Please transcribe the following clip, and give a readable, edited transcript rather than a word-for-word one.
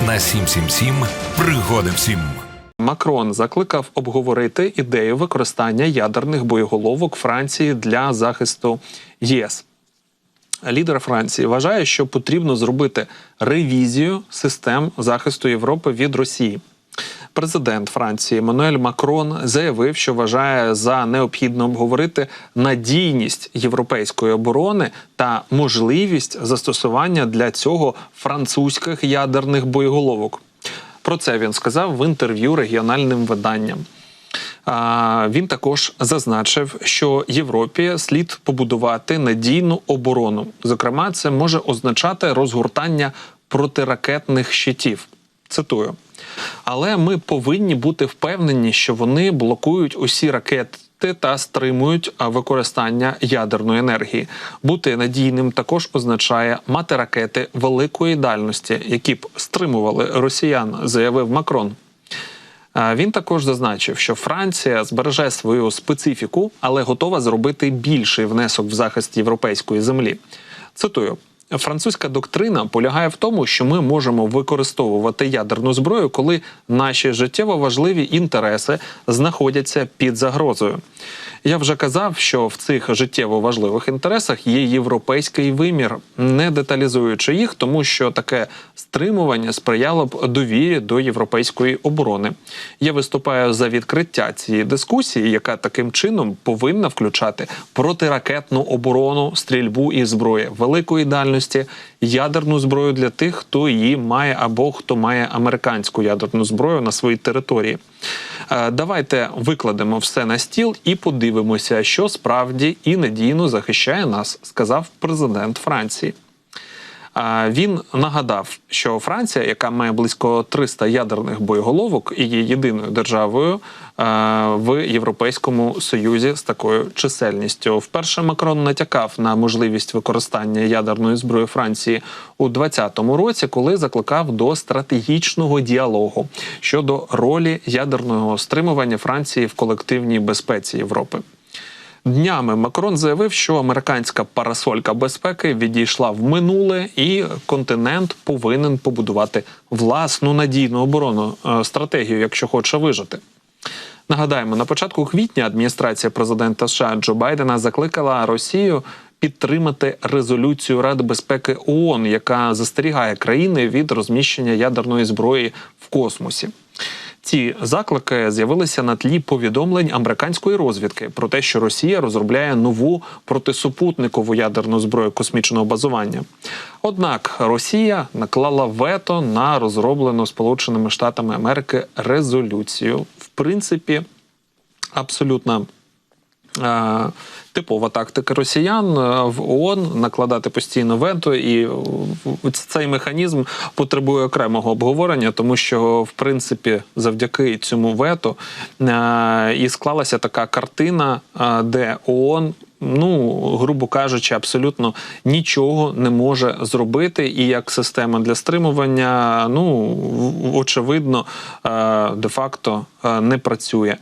на 777 пригоди всім. Макрон закликав обговорити ідею використання ядерних боєголовок Франції для захисту ЄС. Лідер Франції вважає, що потрібно зробити ревізію систем захисту Європи від Росії. Президент Франції Еммануель Макрон заявив, що вважає за необхідно обговорити надійність європейської оборони та можливість застосування для цього французьких ядерних боєголовок. Про це він сказав в інтерв'ю регіональним виданням. Він також зазначив, що Європі слід побудувати надійну оборону. Зокрема, це може означати розгортання протиракетних щитів. Цитую. Але ми повинні бути впевнені, що вони блокують усі ракети та стримують використання ядерної енергії. Бути надійним також означає мати ракети великої дальності, які б стримували росіян, заявив Макрон. Він також зазначив, що Франція збереже свою специфіку, але готова зробити більший внесок в захист європейської землі. Цитую. Французька доктрина полягає в тому, що ми можемо використовувати ядерну зброю, коли наші життєво важливі інтереси знаходяться під загрозою. Я вже казав, що в цих життєво важливих інтересах є європейський вимір, не деталізуючи їх, тому що таке стримування сприяло б довірі до європейської оборони. Я виступаю за відкриття цієї дискусії, яка таким чином повинна включати протиракетну оборону, стрільбу із зброї великої дальності, ядерну зброю для тих, хто її має або хто має американську ядерну зброю на своїй території. Давайте викладемо все на стіл і подивимося, що справді і надійно захищає нас, сказав президент Франції. Він нагадав, що Франція, яка має близько 300 ядерних боєголовок і є єдиною державою в Європейському Союзі з такою чисельністю. Вперше Макрон натякав на можливість використання ядерної зброї Франції у 2020 році, коли закликав до стратегічного діалогу щодо ролі ядерного стримування Франції в колективній безпеці Європи. Днями Макрон заявив, що американська парасолька безпеки відійшла в минуле і континент повинен побудувати власну надійну оборонну стратегію, якщо хоче вижити. Нагадаємо, на початку квітня адміністрація президента США Джо Байдена закликала Росію підтримати резолюцію Ради безпеки ООН, яка застерігає країни від розміщення ядерної зброї в космосі. Ці заклики з'явилися на тлі повідомлень американської розвідки про те, що Росія розробляє нову протисупутникову ядерну зброю космічного базування. Однак Росія наклала вето на розроблену Сполученими Штатами Америки резолюцію. В принципі, абсолютно типова тактика росіян в ООН накладати постійно вето, і цей механізм потребує окремого обговорення, тому що, в принципі, завдяки цьому вето і склалася така картина, де ООН, грубо кажучи, абсолютно нічого не може зробити, і як система для стримування, очевидно, де-факто не працює.